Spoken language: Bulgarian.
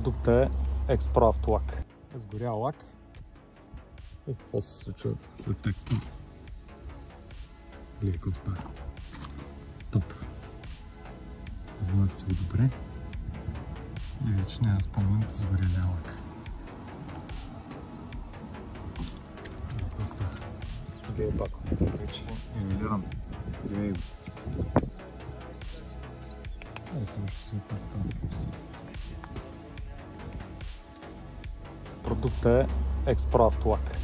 Продуктът е Expo лак. Сгоря лак. И какво се случва след експо? Гледай какво става. Топ. Познавате го добре. И вече няма спомен да сгорелия лак. Гледай какво става. Гледай бако. Вече емилиран. Гледай го. Ето нещо си поставя. Продуктът е Expo лак.